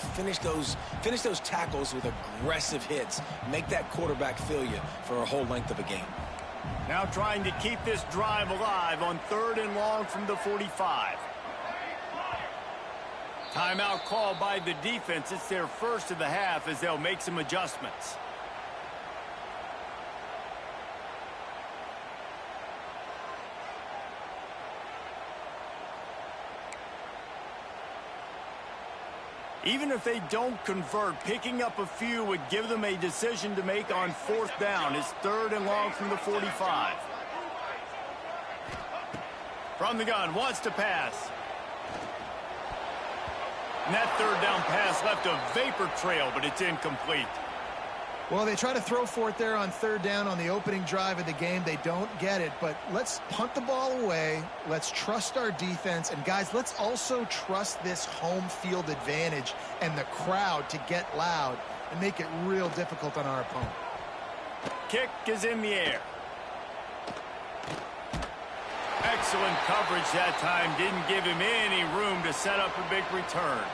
Finish those tackles with aggressive hits. Make that quarterback feel you for a whole length of a game. Now trying to keep this drive alive on 3rd and long from the 45. Timeout called by the defense. It's their first of the half as they'll make some adjustments. Even if they don't convert, picking up a few would give them a decision to make on 4th down. It's 3rd and long from the 45. From the gun, wants to pass. And that 3rd down pass left a vapor trail, but it's incomplete. Well, they try to throw for it there on 3rd down on the opening drive of the game. They don't get it, but let's punt the ball away. Let's trust our defense. And, guys, let's also trust this home field advantage and the crowd to get loud and make it real difficult on our opponent. Kick is in the air. Excellent coverage that time. Didn't give him any room to set up a big return.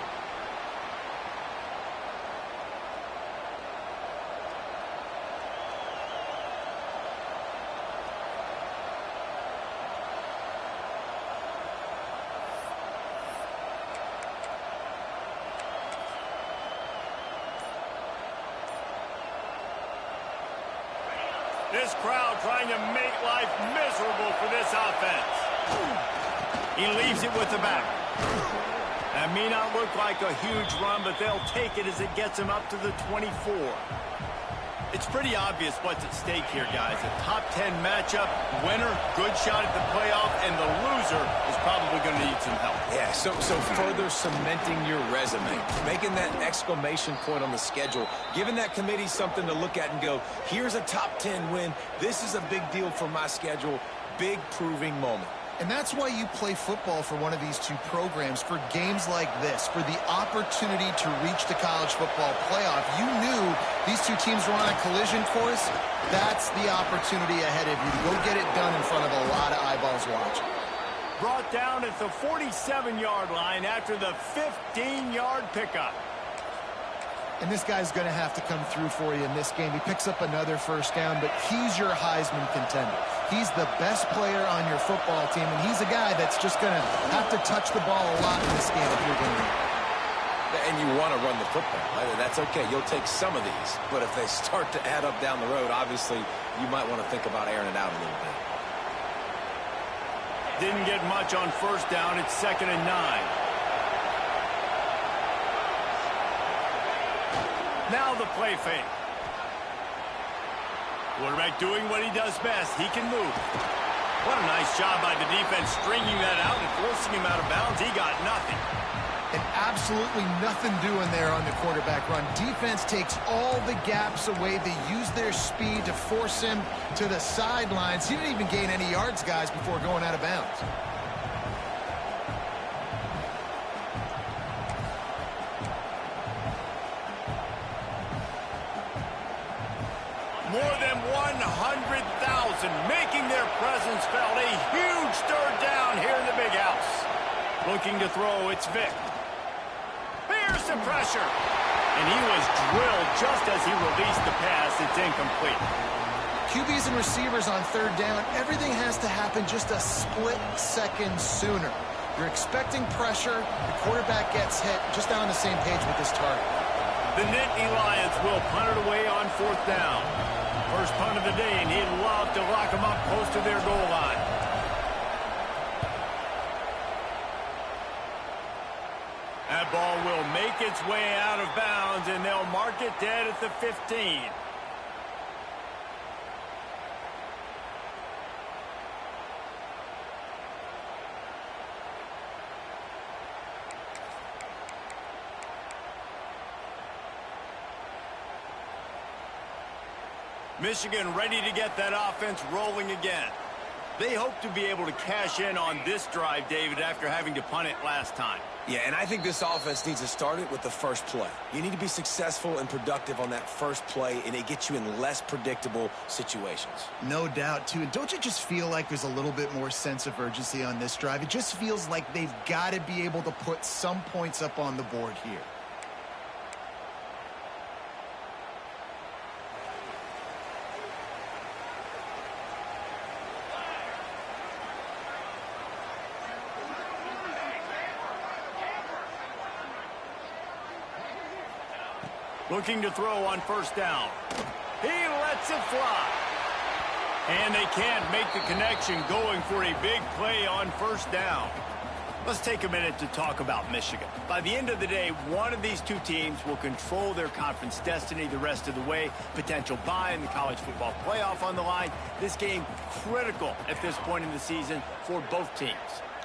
This crowd trying to make life miserable for this offense. He leaves it with the back. That may not look like a huge run, but they'll take it as it gets him up to the 24. It's pretty obvious what's at stake here, guys. A top 10 matchup, winner, good shot at the playoff, and the loser is probably going to need some help. Yeah, so further cementing your resume, making that exclamation point on the schedule, giving that committee something to look at and go, here's a top 10 win. This is a big deal for my schedule. Big proving moment. And that's why you play football for one of these two programs, for games like this, for the opportunity to reach the college football playoff. You knew these two teams were on a collision course. That's the opportunity ahead of you to go get it done in front of a lot of eyeballs watching. Brought down at the 47-yard line after the 15-yard pickup. And this guy's going to have to come through for you in this game. He picks up another 1st down, but he's your Heisman contender. He's the best player on your football team, and he's a guy that's just going to have to touch the ball a lot in this game if you're going to win. And you want to run the football. That's okay. You'll take some of these. But if they start to add up down the road, obviously you might want to think about airing it out a little bit. Didn't get much on 1st down. It's 2nd and 9. Now the play fake. Quarterback doing what he does best. He can move. What a nice job by the defense stringing that out and forcing him out of bounds. He got nothing. And absolutely nothing doing there on the quarterback run. Defense takes all the gaps away. They use their speed to force him to the sidelines. He didn't even gain any yards, guys, before going out of bounds. More than 100,000 making their presence felt. A huge 3rd down here in the big house. Looking to throw, it's Vick. Here's the pressure. And he was drilled just as he released the pass. It's incomplete. QBs and receivers on 3rd down, everything has to happen just a split second sooner. You're expecting pressure, the quarterback gets hit, just not on the same page with this target. The Nittany Lions will punt it away on 4th down. First punt of the day, and he'd love to lock them up close to their goal line. That ball will make its way out of bounds, and they'll mark it dead at the 15. Michigan ready to get that offense rolling again. They hope to be able to cash in on this drive, David, after having to punt it last time. Yeah, and I think this offense needs to start it with the first play. You need to be successful and productive on that first play, and it gets you in less predictable situations. No doubt, too. And don't you just feel like there's a little bit more sense of urgency on this drive? It just feels like they've got to be able to put some points up on the board here. Looking to throw on first down. He lets it fly. And they can't make the connection going for a big play on first down. Let's take a minute to talk about Michigan. By the end of the day, one of these two teams will control their conference destiny the rest of the way. Potential bye in the college football playoff on the line. This game critical at this point in the season for both teams.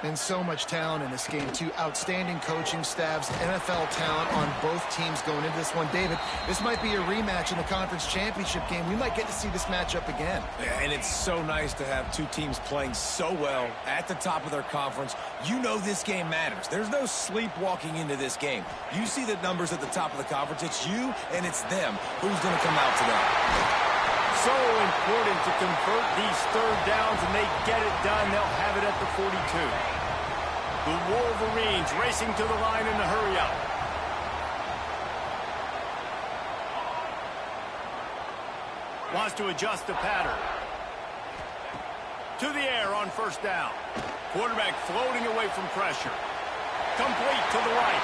And so much talent in this game, too. Outstanding coaching staffs, NFL talent on both teams going into this one. David, this might be a rematch in the conference championship game. We might get to see this matchup again. Yeah, and it's so nice to have two teams playing so well at the top of their conference. You know this game matters. There's no sleepwalking into this game. You see the numbers at the top of the conference. It's you and it's them. Who's going to come out to that? So important to convert these third downs, and they get it done. They'll have it at the 42. The Wolverines racing to the line in the hurry up. Wants to adjust the pattern. To the air on first down. Quarterback floating away from pressure. Complete to the right.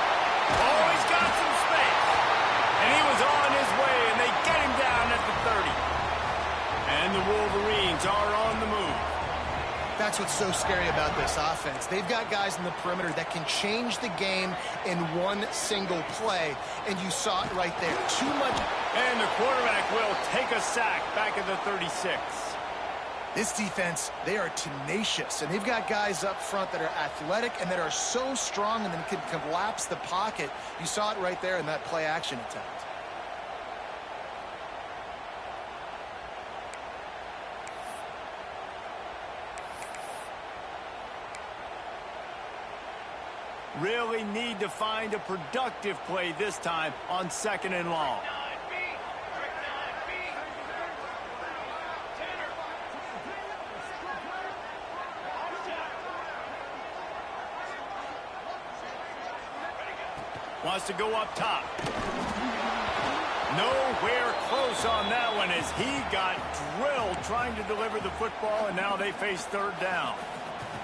Oh, he's got some space. And he was on his way, and they get him down at the 30. And the Wolverines are on the move. That's what's so scary about this offense. They've got guys in the perimeter that can change the game in one single play, and you saw it right there. Too much. And the quarterback will take a sack back at the 36. This defense, they are tenacious, and they've got guys up front that are athletic and that are so strong and then can collapse the pocket. You saw it right there in that play-action attempt. Really need to find a productive play this time on second and long. Wants to go up top. Nowhere close on that one as he got drilled trying to deliver the football, and now they face third down.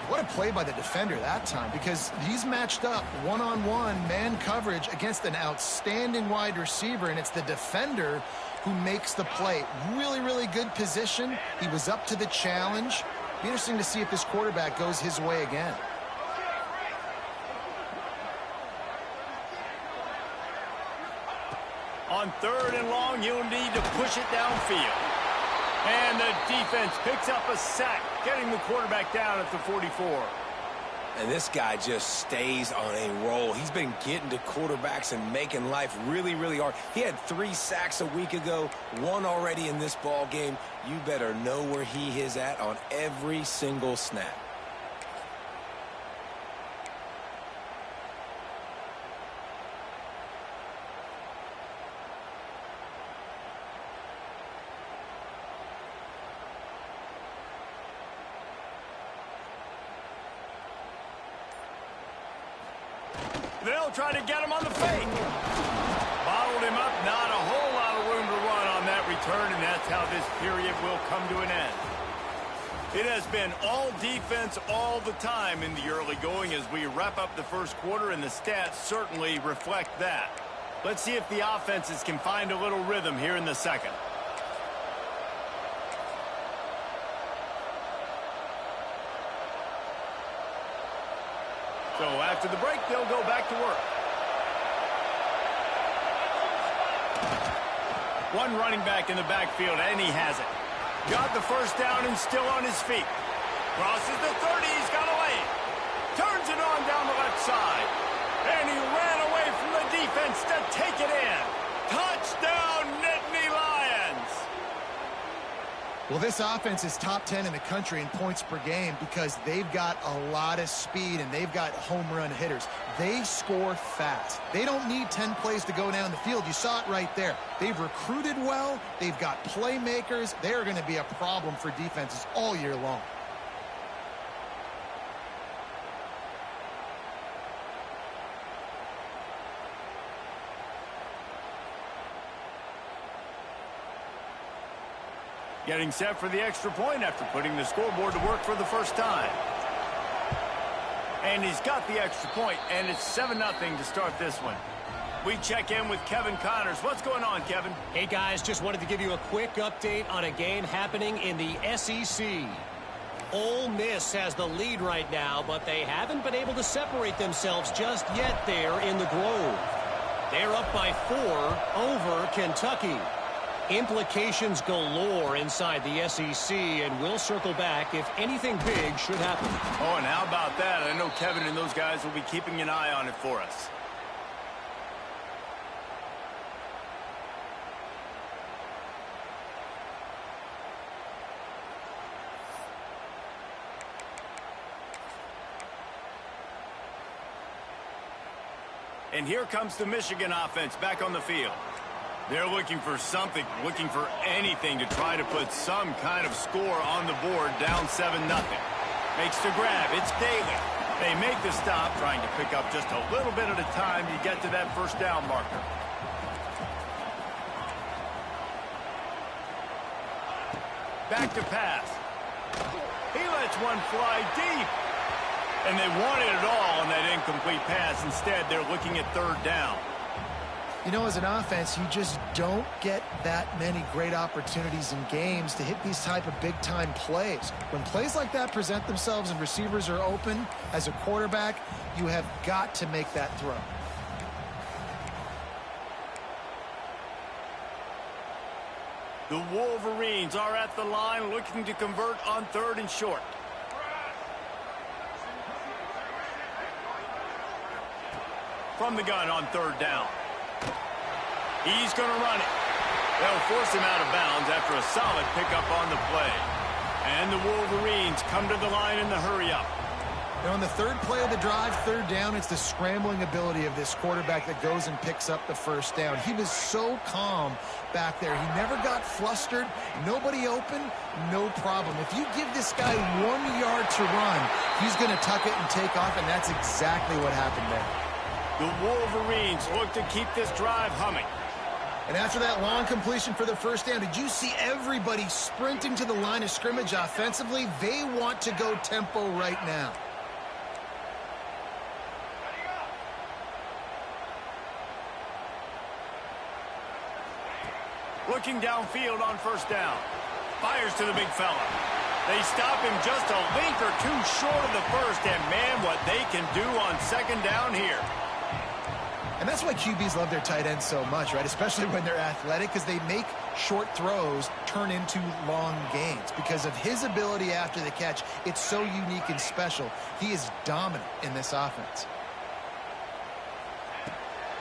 What a play by the defender that time, because he's matched up one-on-one man coverage against an outstanding wide receiver, and it's the defender who makes the play. Really, really good position. He was up to the challenge. Be interesting to see if this quarterback goes his way again. On third and long, you'll need to push it downfield. And the defense picks up a sack, getting the quarterback down at the 44. And this guy just stays on a roll. He's been getting to quarterbacks and making life really, really hard. He had 3 sacks a week ago, 1 already in this ball game. You better know where he is at on every single snap. They'll try to get him on the fake. Bottled him up, not a whole lot of room to run on that return, and that's how this period will come to an end. It has been all defense all the time in the early going as we wrap up the first quarter, and the stats certainly reflect that. Let's see if the offenses can find a little rhythm here in the second. So after the break, they'll go back to work. One running back in the backfield, and he has it. Got the first down and still on his feet. Crosses the 30, he's got a lane. Turns it on down the left side. And he ran away from the defense to take it in. Touchdown, Nittany Lions! Well, this offense is top 10 in the country in points per game because they've got a lot of speed and they've got home run hitters. They score fast. They don't need 10 plays to go down the field. You saw it right there. They've recruited well. They've got playmakers. They're going to be a problem for defenses all year long. Getting set for the extra point after putting the scoreboard to work for the first time. And he's got the extra point, and it's 7-0 to start this one. We check in with Kevin Connors. What's going on, Kevin? Hey, guys, just wanted to give you a quick update on a game happening in the SEC. Ole Miss has the lead right now, but they haven't been able to separate themselves just yet there in the Grove. They're up by 4 over Kentucky. Implications galore inside the SEC, and we'll circle back if anything big should happen. Oh, and how about that? I know Kevin and those guys will be keeping an eye on it for us. And here comes the Michigan offense back on the field. They're looking for something, looking for anything to try to put some kind of score on the board, down 7-0. Makes the grab. It's Daly. They make the stop, trying to pick up just a little bit at a time to get to that first down marker. Back to pass. He lets one fly deep. And they wanted it all on that incomplete pass. Instead, they're looking at 3rd down. You know, as an offense, you just don't get that many great opportunities in games to hit these type of big-time plays. When plays like that present themselves and receivers are open, as a quarterback, you have got to make that throw. The Wolverines are at the line looking to convert on 3rd and short. From the gun on 3rd down. He's going to run it. They'll force him out of bounds after a solid pickup on the play. And the Wolverines come to the line in the hurry-up. And on the 3rd play of the drive, 3rd down, it's the scrambling ability of this quarterback that goes and picks up the first down. He was so calm back there. He never got flustered. Nobody open, no problem. If you give this guy 1 yard to run, he's going to tuck it and take off, and that's exactly what happened there. The Wolverines look to keep this drive humming. And after that long completion for the first down, did you see everybody sprinting to the line of scrimmage offensively? They want to go tempo right now. Looking downfield on 1st down. Fires to the big fella. They stop him just a length or 2 short of the first, and man, what they can do on 2nd down here. And that's why QBs love their tight ends so much, right? Especially when they're athletic, because they make short throws turn into long gains. Because of his ability after the catch, it's so unique and special. He is dominant in this offense.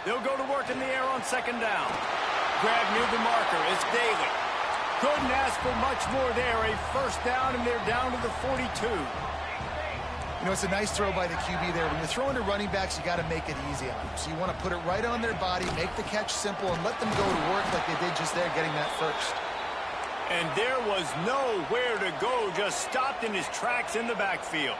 They'll go to work in the air on 2nd down. Grab near the marker. It's Daly. Couldn't ask for much more there. A 1st down, and they're down to the 42. You know, it's a nice throw by the QB there. When you're throwing to running backs, you got to make it easy on them. So you want to put it right on their body, make the catch simple, and let them go to work like they did just there, getting that first. And there was nowhere to go, just stopped in his tracks in the backfield.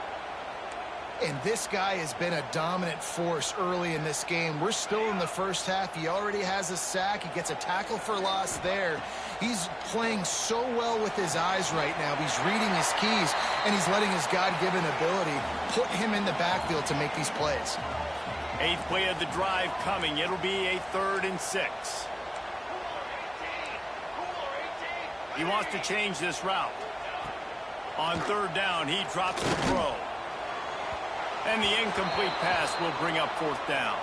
And this guy has been a dominant force early in this game. We're still in the first half. He already has a sack. He gets a tackle for loss there. He's playing so well with his eyes right now. He's reading his keys, and he's letting his God-given ability put him in the backfield to make these plays. 8th play of the drive coming. It'll be a 3rd and 6. He wants to change this route. On 3rd down, he drops the throw. And the incomplete pass will bring up 4th down.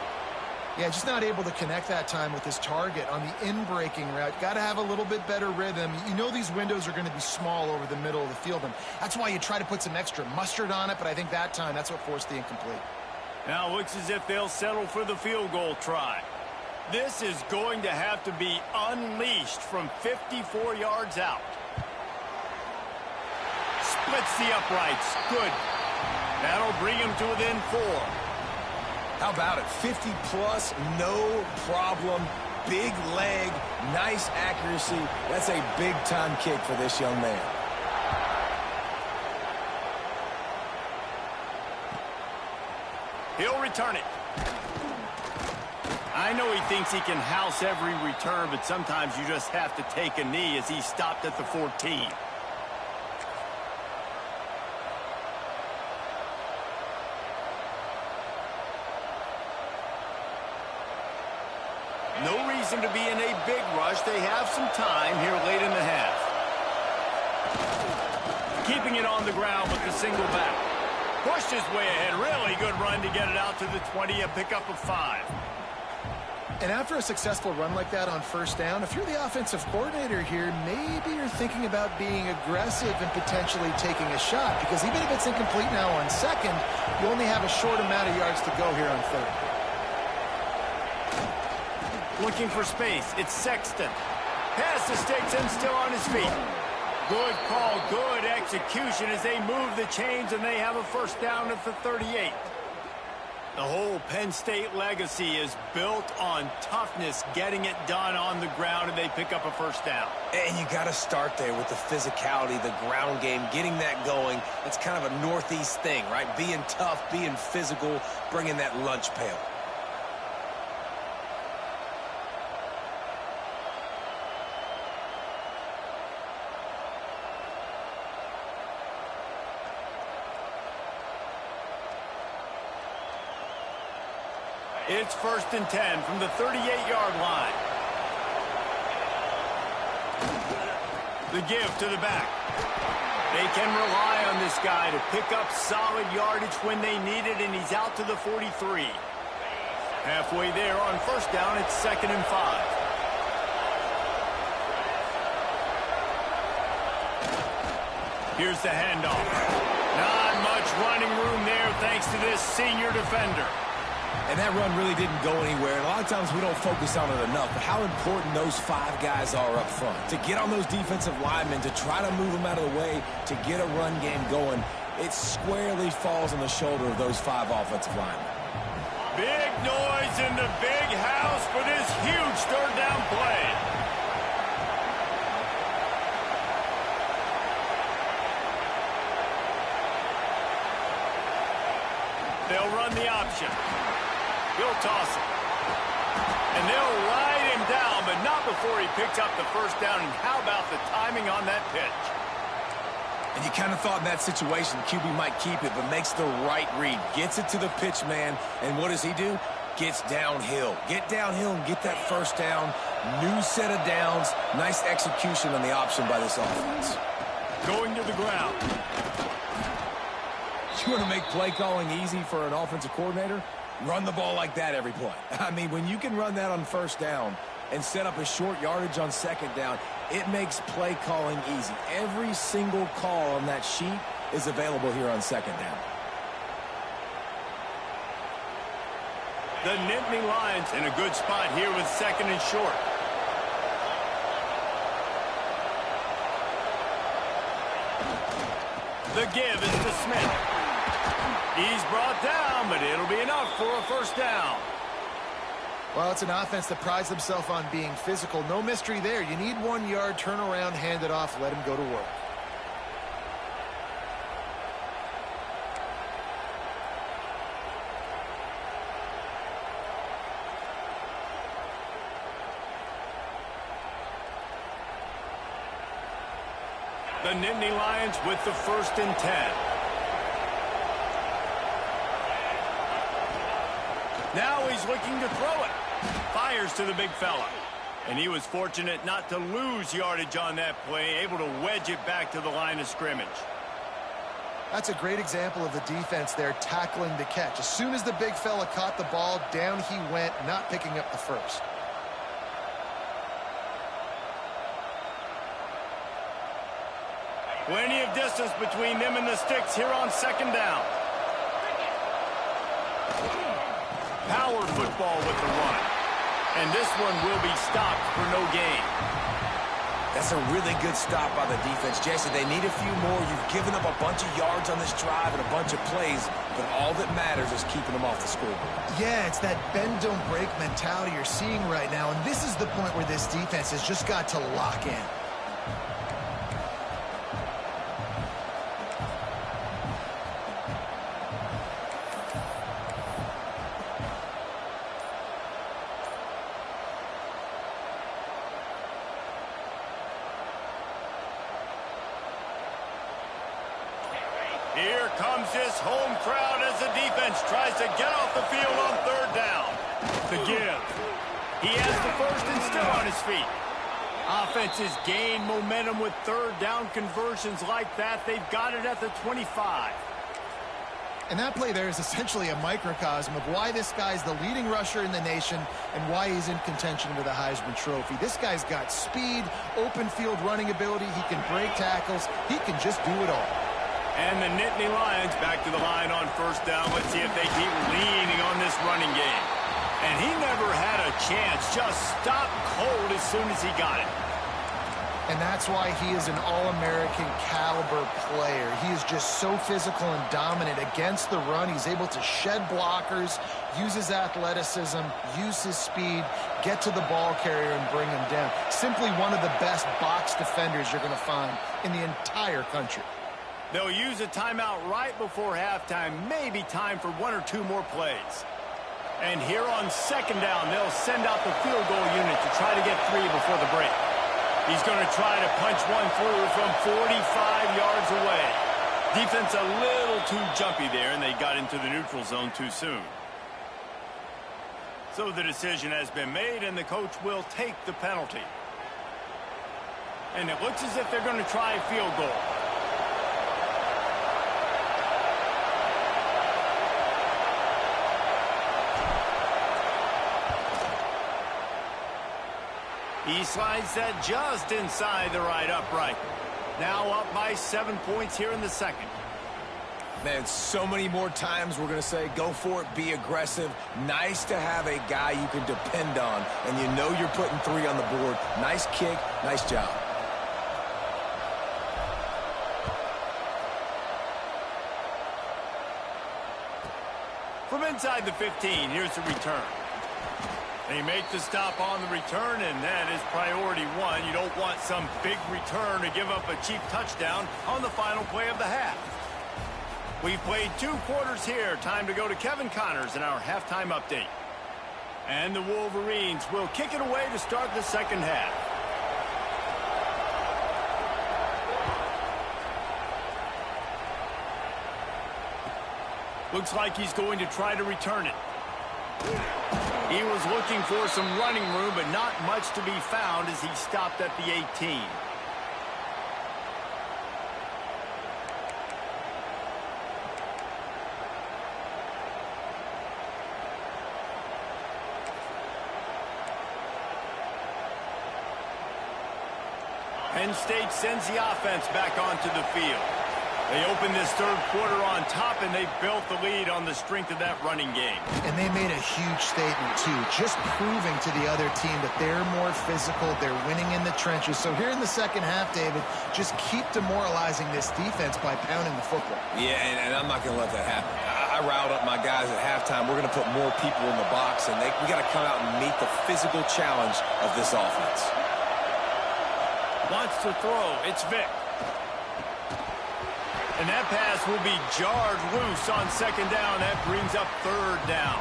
Yeah, just not able to connect that time with his target on the in-breaking route. Got to have a little bit better rhythm. You know these windows are going to be small over the middle of the field, and that's why you try to put some extra mustard on it, but I think that time that's what forced the incomplete. Now looks as if they'll settle for the field goal try. This is going to have to be unleashed from 54 yards out. Splits the uprights. Good. That'll bring him to within 4. How about it? 50-plus, no problem. Big leg, nice accuracy. That's a big-time kick for this young man. He'll return it. I know he thinks he can house every return, but sometimes you just have to take a knee as he stopped at the 14. No reason to be in a big rush. They have some time here late in the half. Keeping it on the ground with the single back. Pushed his way ahead. Really good run to get it out to the 20, a pickup of 5. And after a successful run like that on first down, if you're the offensive coordinator here, maybe you're thinking about being aggressive and potentially taking a shot, because even if it's incomplete now on second, you only have a short amount of yards to go here on third. Looking for space. It's Sexton. Pass to Sticks and still on his feet. Good call, good execution as they move the chains, and they have a first down at the 38. The whole Penn State legacy is built on toughness, getting it done on the ground, and they pick up a first down. And you got to start there with the physicality, the ground game, getting that going. It's kind of a Northeast thing, right? Being tough, being physical, bringing that lunch pail. It's 1st and 10 from the 38-yard line. The give to the back. They can rely on this guy to pick up solid yardage when they need it, and he's out to the 43. Halfway there on first down, it's 2nd and 5. Here's the handoff. Not much running room there thanks to this senior defender. And that run really didn't go anywhere. And a lot of times we don't focus on it enough, but how important those 5 guys are up front. To get on those defensive linemen, to try to move them out of the way, to get a run game going, it squarely falls on the shoulder of those 5 offensive linemen. Big noise in the big house for this huge third down play. They'll run the option. He'll toss it. And they'll ride him down, but not before he picks up the first down. And how about the timing on that pitch? And you kind of thought in that situation QB might keep it, but makes the right read. Gets it to the pitch man, and what does he do? Gets downhill. Get downhill and get that first down. New set of downs. Nice execution on the option by this offense. Going to the ground. You want to make play calling easy for an offensive coordinator? Run the ball like that every play. I mean, when you can run that on first down and set up a short yardage on second down, it makes play calling easy. Every single call on that sheet is available here on second down. The Nittany Lions in a good spot here with 2nd and short. The give is to Smith. He's brought down, but it'll be enough for a first down. Well, it's an offense that prides themselves on being physical. No mystery there. You need 1 yard, turn around, hand it off, let him go to work. The Nittany Lions with the 1st and 10. Now he's looking to throw it. Fires to the big fella. And he was fortunate not to lose yardage on that play, able to wedge it back to the line of scrimmage. That's a great example of the defense there tackling the catch. As soon as the big fella caught the ball, down he went, not picking up the first. Plenty of distance between them and the sticks here on second down. Power football with the run. And this one will be stopped for no gain. That's a really good stop by the defense. Jason, they need a few more. You've given up a bunch of yards on this drive and a bunch of plays, but all that matters is keeping them off the scoreboard. Yeah, it's that bend, don't break mentality you're seeing right now, and this is the point where this defense has just got to lock in. Here comes this home crowd as the defense tries to get off the field on third down. The give. He has the first and still on his feet. Offenses gain momentum with third down conversions like that. They've got it at the 25. And that play there is essentially a microcosm of why this guy's the leading rusher in the nation and why he's in contention with a Heisman Trophy. This guy's got speed, open field running ability. He can break tackles. He can just do it all. And the Nittany Lions back to the line on first down. Let's see if they keep leaning on this running game. And he never had a chance. Just stopped cold as soon as he got it. And that's why he is an All-American caliber player. He is just so physical and dominant against the run. He's able to shed blockers, use his athleticism, use his speed, get to the ball carrier and bring him down. Simply one of the best box defenders you're going to find in the entire country. They'll use a timeout right before halftime. Maybe time for one or two more plays. And here on second down, they'll send out the field goal unit to try to get 3 before the break. He's going to try to punch one through from 45 yards away. Defense a little too jumpy there, and they got into the neutral zone too soon. So the decision has been made, and the coach will take the penalty. And it looks as if they're going to try a field goal. He slides that just inside the right upright. Now up by 7 points here in the second. Man, so many more times we're going to say, go for it, be aggressive. Nice to have a guy you can depend on, and you know you're putting 3 on the board. Nice kick, nice job. From inside the 15, here's the return. They make the stop on the return, and that is priority 1. You don't want some big return to give up a cheap touchdown on the final play of the half. We've played 2 quarters here. Time to go to Kevin Connors in our halftime update. And the Wolverines will kick it away to start the second half. Looks like he's going to try to return it. He was looking for some running room, but not much to be found as he stopped at the 18. Penn State sends the offense back onto the field. They opened this third quarter on top, and they built the lead on the strength of that running game. And they made a huge statement, too, just proving to the other team that they're more physical, they're winning in the trenches. So here in the second half, David, just keep demoralizing this defense by pounding the football. Yeah, and I'm not going to let that happen. I riled up my guys at halftime. We're going to put more people in the box, and we got to come out and meet the physical challenge of this offense. Wants to throw. It's Vick. And that pass will be jarred loose on second down. That brings up third down.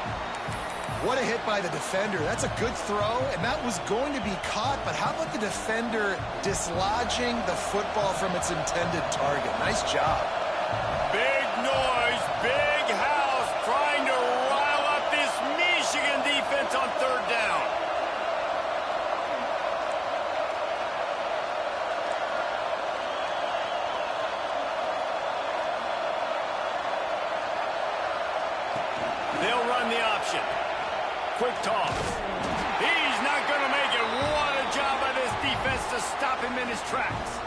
What a hit by the defender. That's a good throw, and that was going to be caught. But how about the defender dislodging the football from its intended target? Nice job. Big noise, big house, trying to rile up this Michigan defense on third down. They'll run the option. Quick toss. He's not going to make it. What a job by this defense to stop him in his tracks.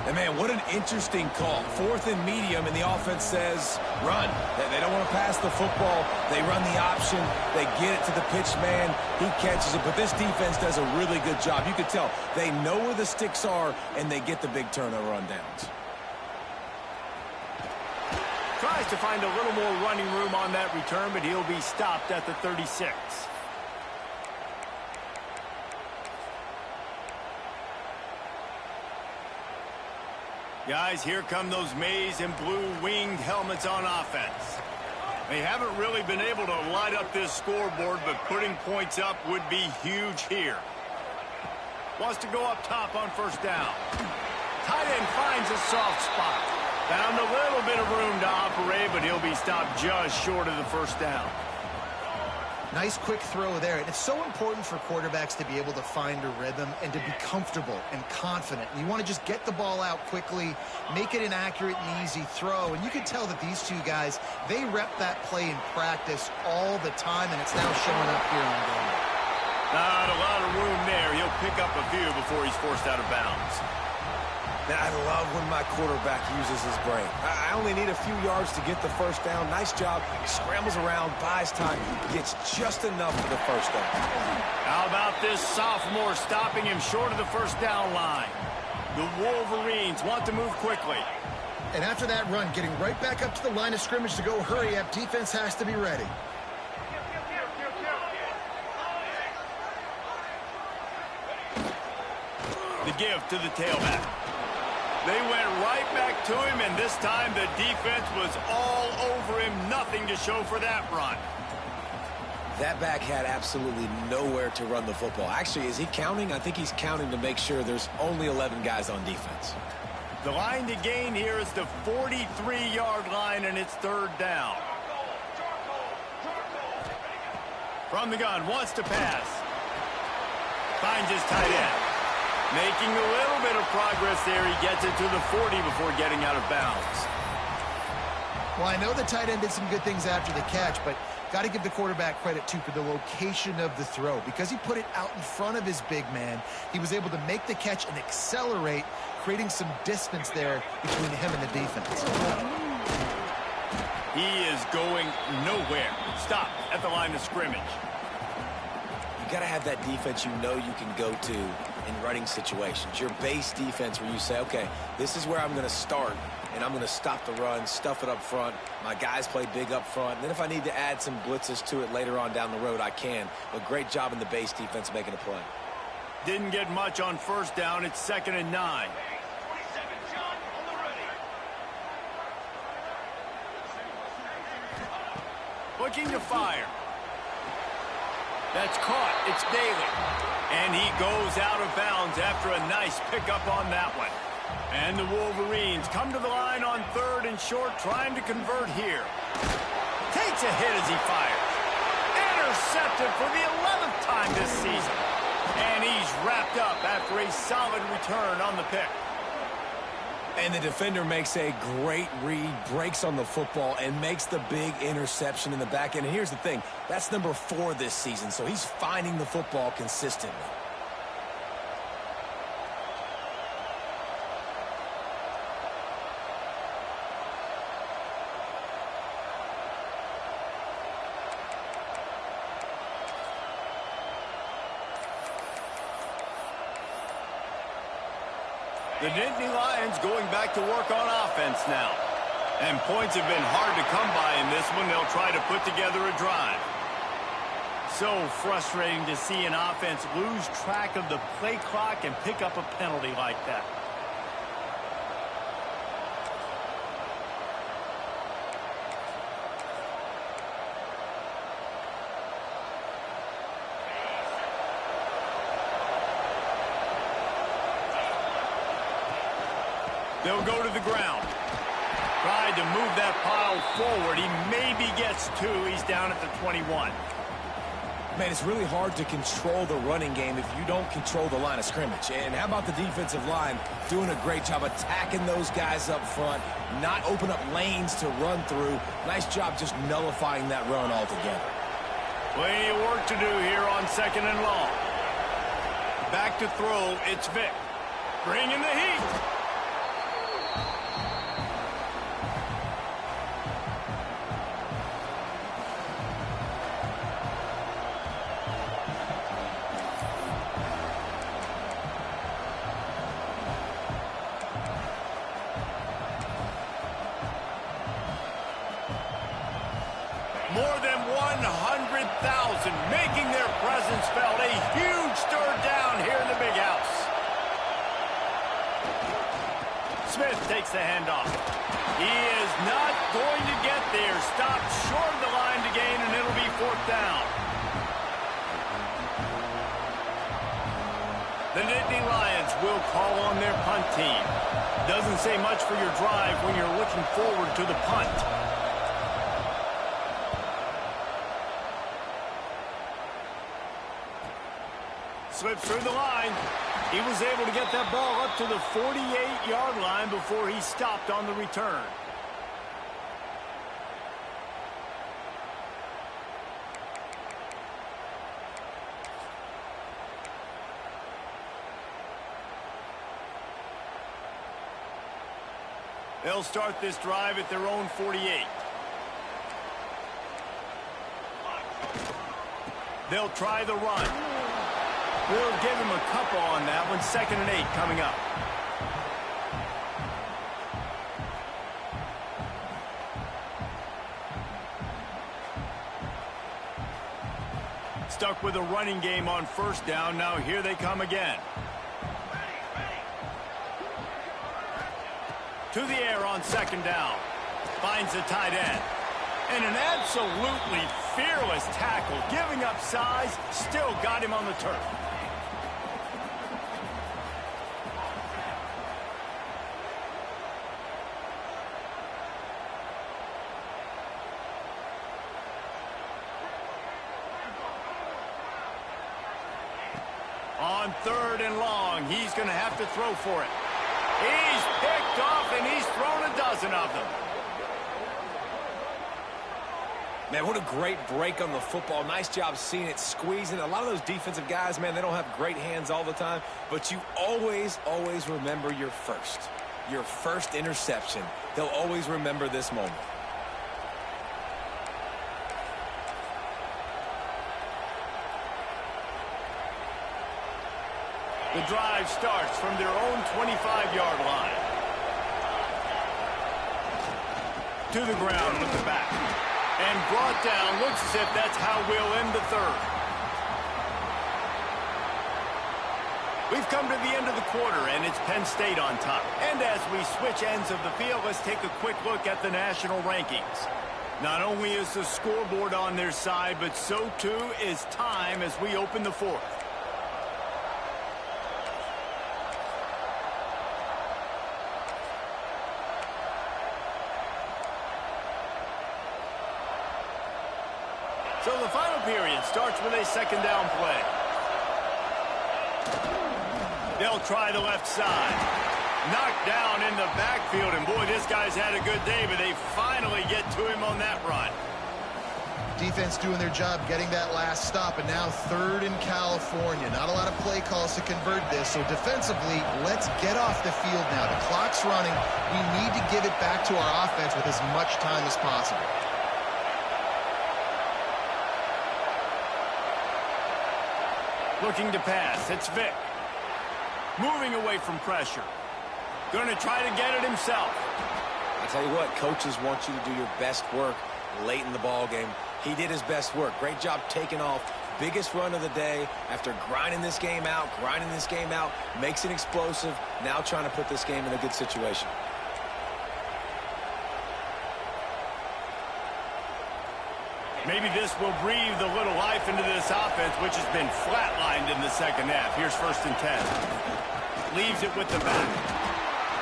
And, man, what an interesting call. 4th and medium, and the offense says run. They don't want to pass the football. They run the option. They get it to the pitch man. He catches it. But this defense does a really good job. You can tell they know where the sticks are, and they get the big turnover on downs. Tries to find a little more running room on that return, but he'll be stopped at the 36. Guys, here come those maize and blue winged helmets on offense. They haven't really been able to light up this scoreboard, but putting points up would be huge here. Wants to go up top on first down. Tight end finds a soft spot. Found a little bit of room to operate, but he'll be stopped just short of the first down. Nice quick throw there. And it's so important for quarterbacks to be able to find a rhythm and to be comfortable and confident. And you want to just get the ball out quickly, make it an accurate and easy throw. And you can tell that these two guys, they rep that play in practice all the time, and it's now showing up here on game. Not a lot of room there. He'll pick up a few before he's forced out of bounds. Now, I love when my quarterback uses his brain. I only need a few yards to get the first down. Nice job. Scrambles around, buys time, gets just enough for the first down. How about this sophomore stopping him short of the first down line? The Wolverines want to move quickly. And after that run, getting right back up to the line of scrimmage to go hurry up, defense has to be ready. The give to the tailback. They went right back to him, and this time the defense was all over him. Nothing to show for that run. That back had absolutely nowhere to run the football. Actually, is he counting? I think he's counting to make sure there's only 11 guys on defense. The line to gain here is the 43-yard line, and it's third down. From the gun, wants to pass. Finds his tight end. Making a little bit of progress there. He gets it to the 40 before getting out of bounds. Well, I know the tight end did some good things after the catch, but got to give the quarterback credit, too, for the location of the throw. Because he put it out in front of his big man, he was able to make the catch and accelerate, creating some distance there between him and the defense. He is going nowhere. Stop at the line of scrimmage. You got to have that defense you know you can go to in running situations. Your base defense where you say, okay, this is where I'm going to start, and I'm going to stop the run, stuff it up front. My guys play big up front. And then if I need to add some blitzes to it later on down the road, I can. But great job in the base defense making a play. Didn't get much on first down. It's 2nd and 9. Looking to fire. That's caught. It's Daly. And he goes out of bounds after a nice pickup on that one. And the Wolverines come to the line on 3rd and short, trying to convert here. Takes a hit as he fires. Intercepted for the 11th time this season. And he's wrapped up after a solid return on the pick. And the defender makes a great read, breaks on the football, and makes the big interception in the back end. And here's the thing, that's number 4 this season, so he's finding the football consistently. The Nittany Lions going back to work on offense now. And points have been hard to come by in this one. They'll try to put together a drive. So frustrating to see an offense lose track of the play clock and pick up a penalty like that. They'll go to the ground. Tried to move that pile forward. He maybe gets 2. He's down at the 21. Man, it's really hard to control the running game if you don't control the line of scrimmage. And how about the defensive line doing a great job attacking those guys up front, not open up lanes to run through. Nice job just nullifying that run altogether. Plenty of work to do here on 2nd and long. Back to throw. It's Vick. Bringing the heat. More than 100,000 making their presence felt. A huge third down here in the big house. Smith takes the handoff. He is not going to get there. Stopped short of the line to gain, and it'll be 4th down. The Nittany Lions will call on their punt team. Doesn't say much for your drive when you're looking forward to the punt. slips through the line. He was able to get that ball up to the 48-yard line before he stopped on the return. They'll start this drive at their own 48. They'll try the run. We'll give him a couple on that one. 2nd and 8 coming up. Stuck with a running game on 1st down. Now here they come again. To the air on 2nd down. Finds the tight end. And an absolutely fearless tackle. Giving up size, still got him on the turf. On 3rd and long, he's going to have to throw for it. He's picked off, and he's thrown a dozen of them. Man, what a great break on the football. Nice job seeing it, squeezing. A lot of those defensive guys, man, they don't have great hands all the time, but you always, always remember your first interception. They'll always remember this moment. The drive starts from their own 25-yard line. To the ground with the back. And brought down. Looks as if that's how we'll end the 3rd. We've come to the end of the quarter, and it's Penn State on top. And as we switch ends of the field, let's take a quick look at the national rankings. Not only is the scoreboard on their side, but so too is time as we open the 4th. So the final period starts with a 2nd down play. They'll try the left side. Knocked down in the backfield, and boy, this guy's had a good day, but they finally get to him on that run. Defense doing their job, getting that last stop, and now 3rd in California. Not a lot of play calls to convert this, so defensively, let's get off the field now. The clock's running. We need to give it back to our offense with as much time as possible. Looking to pass. It's Vick. Moving away from pressure. Going to try to get it himself. I tell you what, coaches want you to do your best work late in the ball game. He did his best work. Great job taking off. Biggest run of the day after grinding this game out, makes it explosive. Now trying to put this game in a good situation. Maybe this will breathe a little life into this offense, which has been flatlined in the 2nd half. Here's 1st and 10. Leaves it with the back.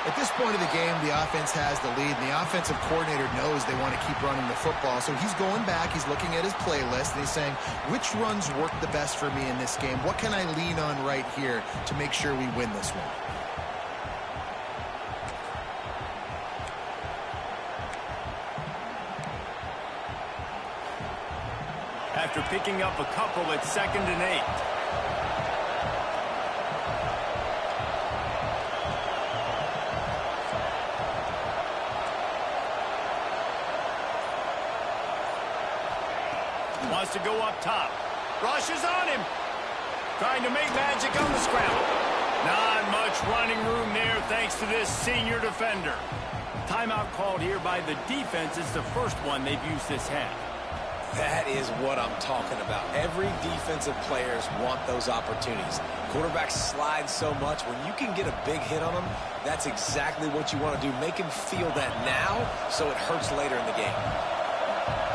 At this point of the game, the offense has the lead, and the offensive coordinator knows they want to keep running the football. So he's going back, he's looking at his playlist, and he's saying, which runs work the best for me in this game? What can I lean on right here to make sure we win this one? After picking up a couple at 2nd and 8. Wants to go up top. Rushes on him. Trying to make magic on the scramble. Not much running room there thanks to this senior defender. Timeout called here by the defense. It's the first one they've used this half. That is what I'm talking about. Every defensive players want those opportunities. Quarterbacks slide so much. When you can get a big hit on them, that's exactly what you want to do. Make him feel that now so it hurts later in the game.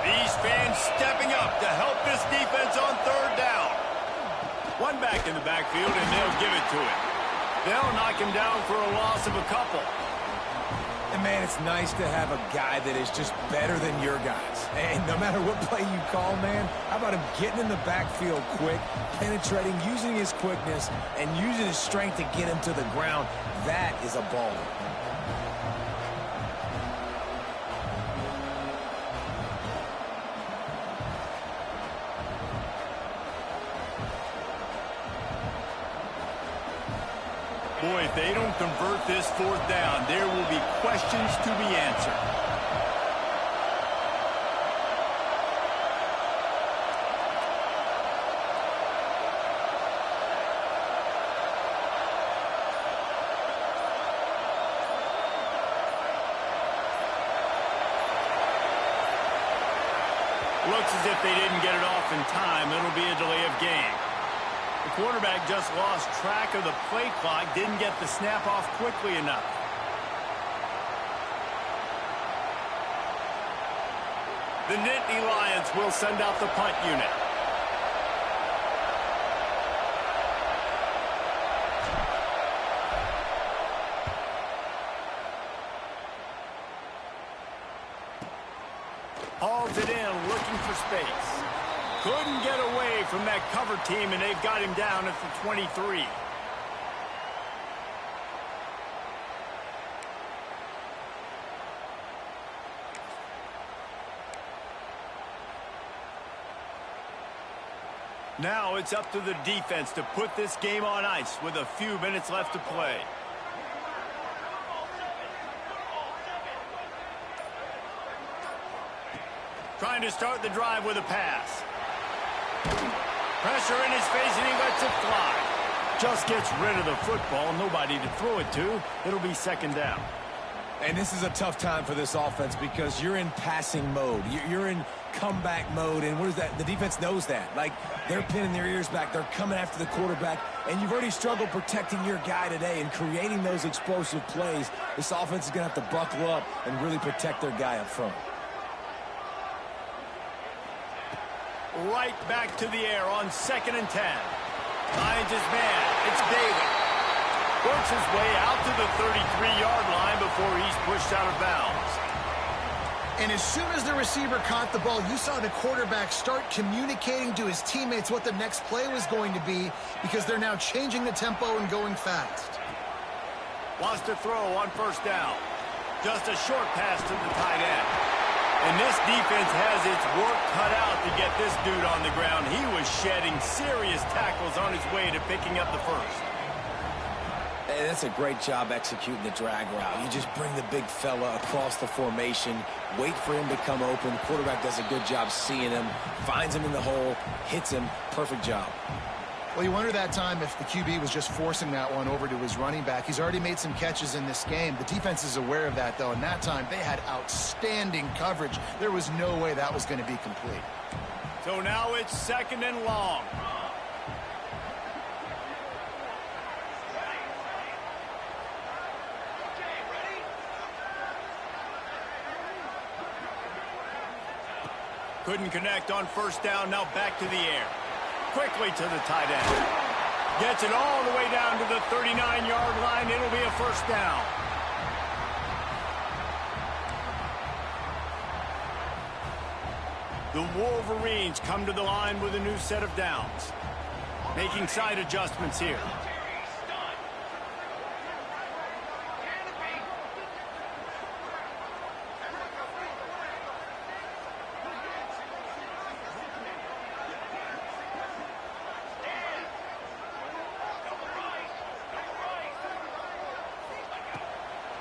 These fans stepping up to help this defense on 3rd down. One back in the backfield, and they'll give it to him. They'll knock him down for a loss of a couple. And, man, it's nice to have a guy that is just better than your guys. And no matter what play you call, man, how about him getting in the backfield quick, penetrating, using his quickness, and using his strength to get him to the ground. That is a baller. Boy, if they don't convert this fourth down, there will be questions to be answered. Looks as if they didn't get it off in time. It'll be a delay of game. The quarterback just lost track of the play clock, didn't get the snap off quickly enough. The Nittany Lions will send out the punt unit. Hauls it in, looking for space. Couldn't get away from that cover team, and they've got him down at the 23. Now it's up to the defense to put this game on ice with a few minutes left to play. Trying to start the drive with a pass. Pressure in his face, and he lets it fly. Just gets rid of the football. Nobody to throw it to. It'll be second down. And this is a tough time for this offense because you're in passing mode. You're in comeback mode, and what is that? The defense knows that. Like, they're pinning their ears back. They're coming after the quarterback, and you've already struggled protecting your guy today and creating those explosive plays. This offense is going to have to buckle up and really protect their guy up front. Right back to the air on 2nd and 10. Finds his man. It's David. Works his way out to the 33-yard line before he's pushed out of bounds. And as soon as the receiver caught the ball, you saw the quarterback start communicating to his teammates what the next play was going to be because they're now changing the tempo and going fast. Wants to throw on 1st down. Just a short pass to the tight end. And this defense has its work cut out to get this dude on the ground. He was shedding serious tackles on his way to picking up the first. Hey, that's a great job executing the drag route. You just bring the big fella across the formation, wait for him to come open. Quarterback does a good job seeing him, finds him in the hole, hits him. Perfect job. Well, you wonder that time if the QB was just forcing that one over to his running back. He's already made some catches in this game. The defense is aware of that, though, and that time they had outstanding coverage. There was no way that was going to be complete. So now it's 2nd and long. Couldn't connect on 1st down, now back to the air. Quickly to the tight end. Gets it all the way down to the 39-yard line. It'll be a 1st down. The Wolverines come to the line with a new set of downs. Making side adjustments here.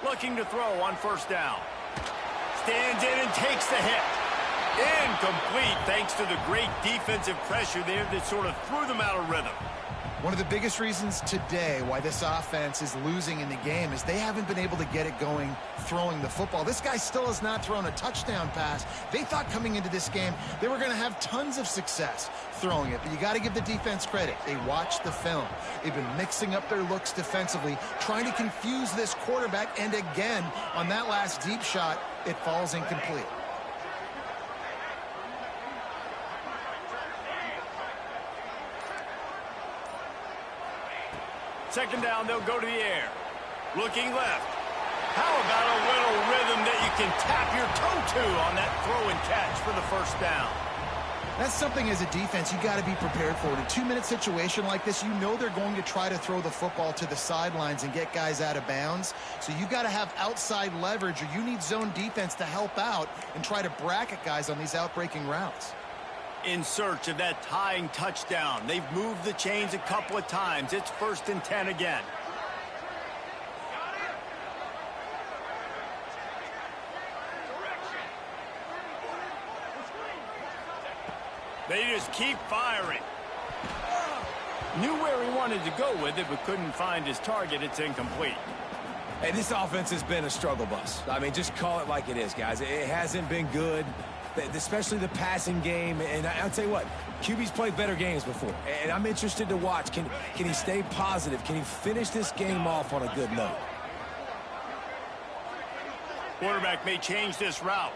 Looking to throw on 1st down. Stands in and takes the hit. Incomplete thanks to the great defensive pressure there that sort of threw them out of rhythm. One of the biggest reasons today why this offense is losing in the game is they haven't been able to get it going throwing the football. This guy still has not thrown a touchdown pass. They thought coming into this game they were going to have tons of success throwing it, but you got to give the defense credit. They watched the film. They've been mixing up their looks defensively, trying to confuse this quarterback, and again, on that last deep shot, it falls incomplete. Second down, they'll go to the air. Looking left. How about a little rhythm that you can tap your toe to on that throw and catch for the first down? That's something as a defense you got to be prepared for. In a 2-minute situation like this, you know they're going to try to throw the football to the sidelines and get guys out of bounds. So you got to have outside leverage, or you need zone defense to help out and try to bracket guys on these outbreaking routes. In search of that tying touchdown. They've moved the chains a couple of times. It's 1st and 10 again. They just keep firing. Knew where he wanted to go with it, but couldn't find his target. It's incomplete. Hey, this offense has been a struggle bus. I mean, just call it like it is, guys. It hasn't been good, especially the passing game. And I'll tell you what, QB's played better games before. And I'm interested to watch. Can he stay positive? Can he finish this game off on a good note? Quarterback may change this route.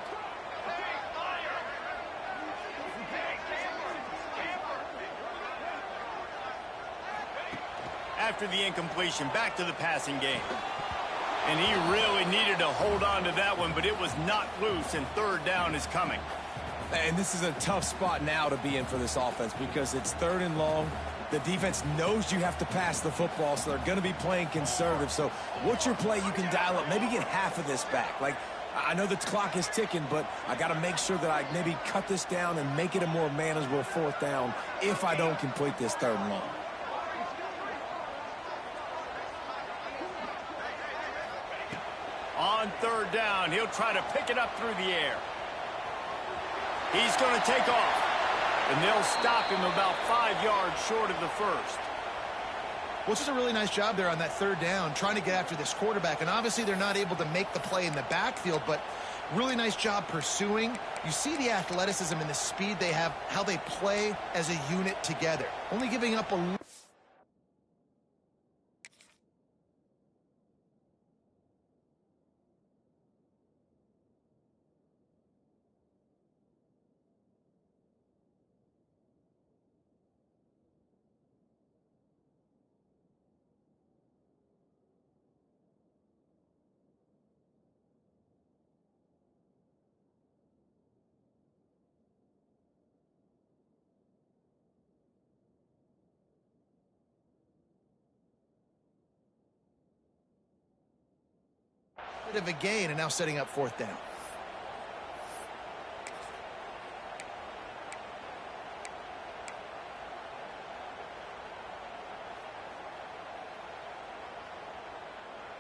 After the incompletion, back to the passing game. And he really needed to hold on to that one, but it was not loose, and 3rd down is coming. And this is a tough spot now to be in for this offense because it's 3rd and long. The defense knows you have to pass the football, so they're going to be playing conservative. So what's your play you can dial up? Maybe get half of this back. Like, I know the clock is ticking, but I got to make sure that I maybe cut this down and make it a more manageable 4th down if I don't complete this 3rd and long. On 3rd down, he'll try to pick it up through the air. He's going to take off, and they'll stop him about 5 yards short of the 1st. Well, just a really nice job there on that 3rd down, trying to get after this quarterback. And obviously they're not able to make the play in the backfield, but really nice job pursuing. You see the athleticism and the speed they have, how they play as a unit together. Only giving up a... of a gain, and now setting up 4th down.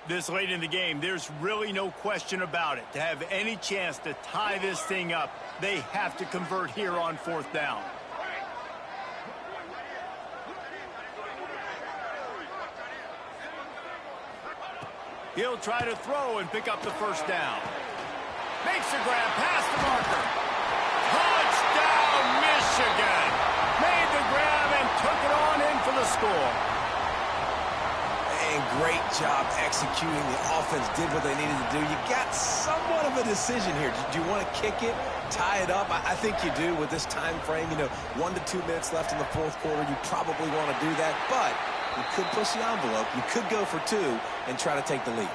This late in the game, there's really no question about it. To have any chance to tie this thing up, they have to convert here on 4th down. He'll try to throw and pick up the 1st down. Makes a grab past the marker. Touchdown, Michigan! Made the grab and took it on in for the score. And great job executing. The offense did what they needed to do. You got somewhat of a decision here. Do you want to kick it, tie it up? I think you do with this time frame. You know, 1 to 2 minutes left in the 4th quarter. You probably want to do that, but you could push the envelope. You could go for 2 and try to take the lead.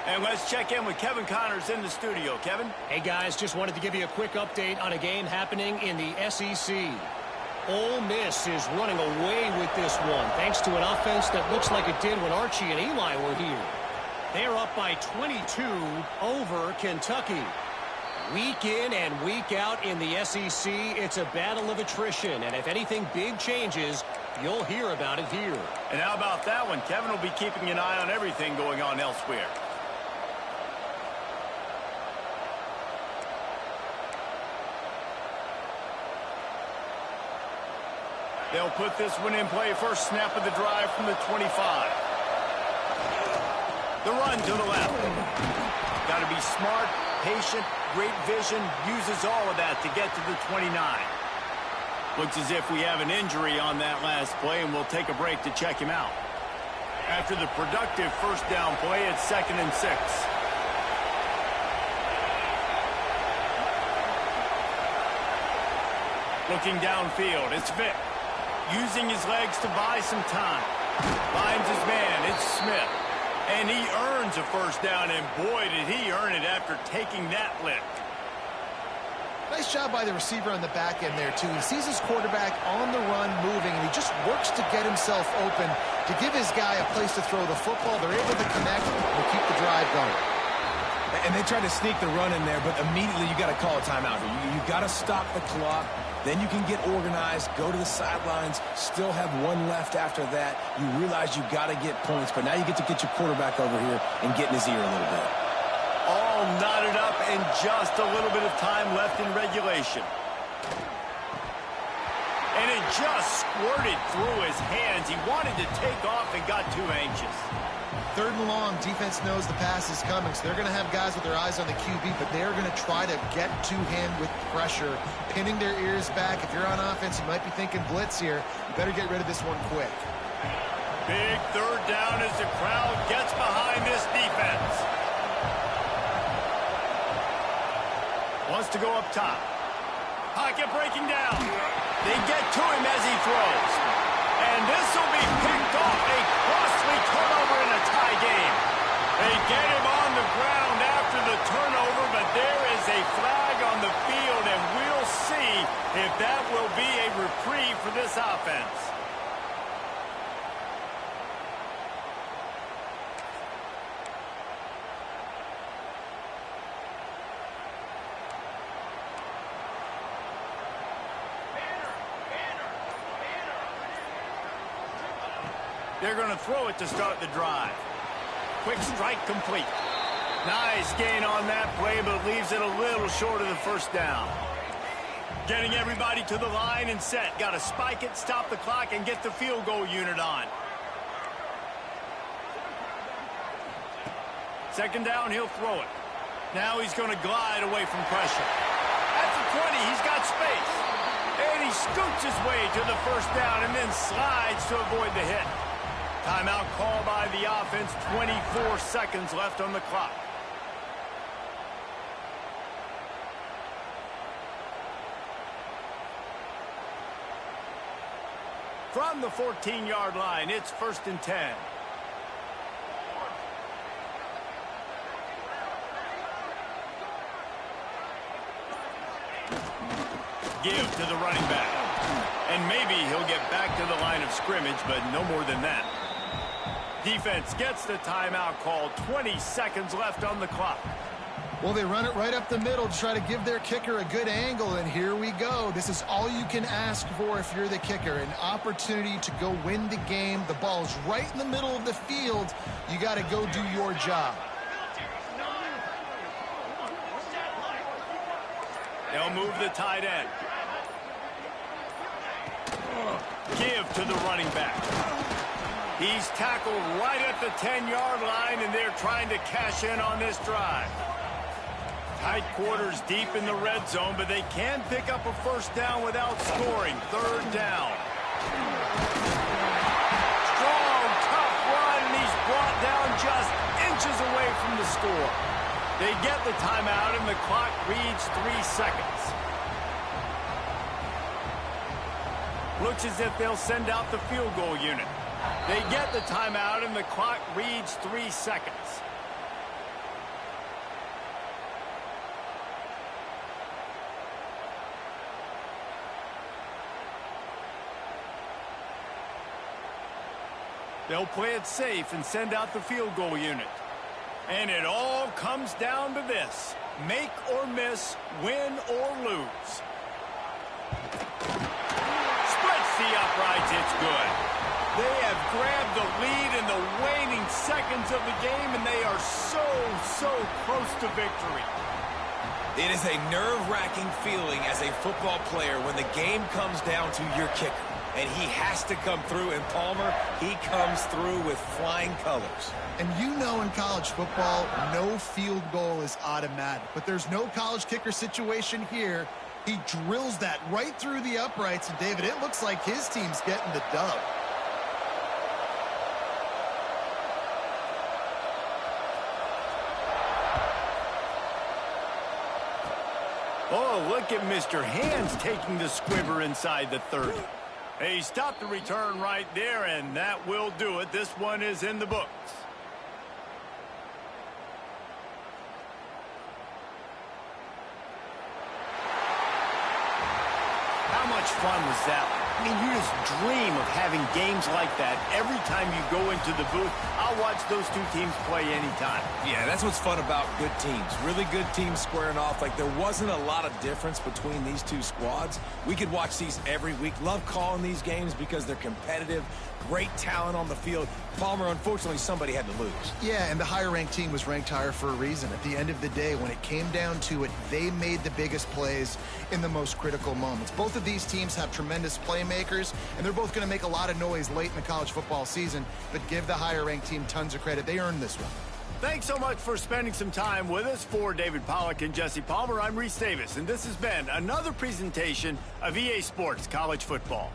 And let's check in with Kevin Connors in the studio. Kevin? Hey, guys, just wanted to give you a quick update on a game happening in the SEC. Ole Miss is running away with this one, thanks to an offense that looks like it did when Archie and Eli were here. They're up by 22 over Kentucky. Week in and week out in the SEC, it's a battle of attrition, and if anything big changes, you'll hear about it here. And how about that one? Kevin will be keeping an eye on everything going on elsewhere. They'll put this one in play. First snap of the drive from the 25. The run to the left. Got to be smart, patient, great vision. Uses all of that to get to the 29. Looks as if we have an injury on that last play, and we'll take a break to check him out. After the productive 1st down play, it's 2nd and 6. Looking downfield, it's Vick. Using his legs to buy some time. Finds his man, it's Smith. And he earns a first down, and boy, did he earn it after taking that lick. Nice job by the receiver on the back end there, too. He sees his quarterback on the run moving, and he just works to get himself open to give his guy a place to throw the football. They're able to connect and keep the drive going. And they tried to sneak the run in there, but immediately you got to call a timeout. You got to stop the clock. Then you can get organized, go to the sidelines, still have one left after that. You realize you got to get points, but now you get to get your quarterback over here and get in his ear a little bit. All knotted up and just a little bit of time left in regulation. And it just squirted through his hands. He wanted to take off and got too anxious. 3rd and long, defense knows the pass is coming, so they're going to have guys with their eyes on the QB, but they're going to try to get to him with pressure, pinning their ears back. If you're on offense, you might be thinking blitz here. You better get rid of this one quick. Big 3rd down as the crowd gets behind this defense. Wants to go up top. Pocket breaking down. They get to him as he throws. And this will be picked off. A costly turnover in a tie game. They get him on the ground after the turnover, but there is a flag on the field, and we'll see if that will be a reprieve for this offense. They're going to throw it to start the drive. Quick strike complete. Nice gain on that play, but leaves it a little short of the first down. Getting everybody to the line and set. Got to spike it, stop the clock, and get the field goal unit on. 2nd down, he'll throw it. Now he's going to glide away from pressure. At the 20, he's got space. And he scoots his way to the first down and then slides to avoid the hit. Timeout call by the offense. 24 seconds left on the clock. From the 14-yard line, it's 1st and 10. Give to the running back. And maybe he'll get back to the line of scrimmage, but no more than that. Defense gets the timeout call. 20 seconds left on the clock. Well, they run it right up the middle to try to give their kicker a good angle, and here we go. This is all you can ask for if you're the kicker, an opportunity to go win the game. The ball is right in the middle of the field. You got to go do your job. They'll move the tight end. Give to the running back. He's tackled right at the 10-yard line, and they're trying to cash in on this drive. Tight quarters deep in the red zone, but they can pick up a first down without scoring. 3rd down. Strong, tough run, and he's brought down just inches away from the score. They get the timeout, and the clock reads 3 seconds. Looks as if they'll send out the field goal unit. They get the timeout, and the clock reads 3 seconds. They'll play it safe and send out the field goal unit. And it all comes down to this. Make or miss, win or lose. Splits the uprights, it's good. They have grabbed the lead in the waning seconds of the game, and they are so close to victory. It is a nerve-wracking feeling as a football player when the game comes down to your kicker. And he has to come through, and Palmer, he comes through with flying colors. And you know in college football, no field goal is automatic. But there's no college kicker situation here. He drills that right through the uprights. And, David, it looks like his team's getting the dub. Oh, look at Mr. Hands taking the squibber inside the 30. He stopped the return right there, and that will do it. This one is in the books. much fun was that? I mean, you just dream of having games like that every time you go into the booth. I'll watch those two teams play anytime. Yeah, that's what's fun about good teams. Really good teams squaring off. Like, there wasn't a lot of difference between these two squads. We could watch these every week. Love calling these games because they're competitive. Great talent on the field. Palmer, unfortunately, somebody had to lose. Yeah, and the higher-ranked team was ranked higher for a reason. At the end of the day, when it came down to it, they made the biggest plays in the most critical moments. Both of these teams have tremendous playmakers, and they're both going to make a lot of noise late in the college football season, but give the higher-ranked team tons of credit. They earned this one. Thanks so much for spending some time with us. For David Pollack and Jesse Palmer, I'm Reese Davis, and this has been another presentation of EA Sports College Football.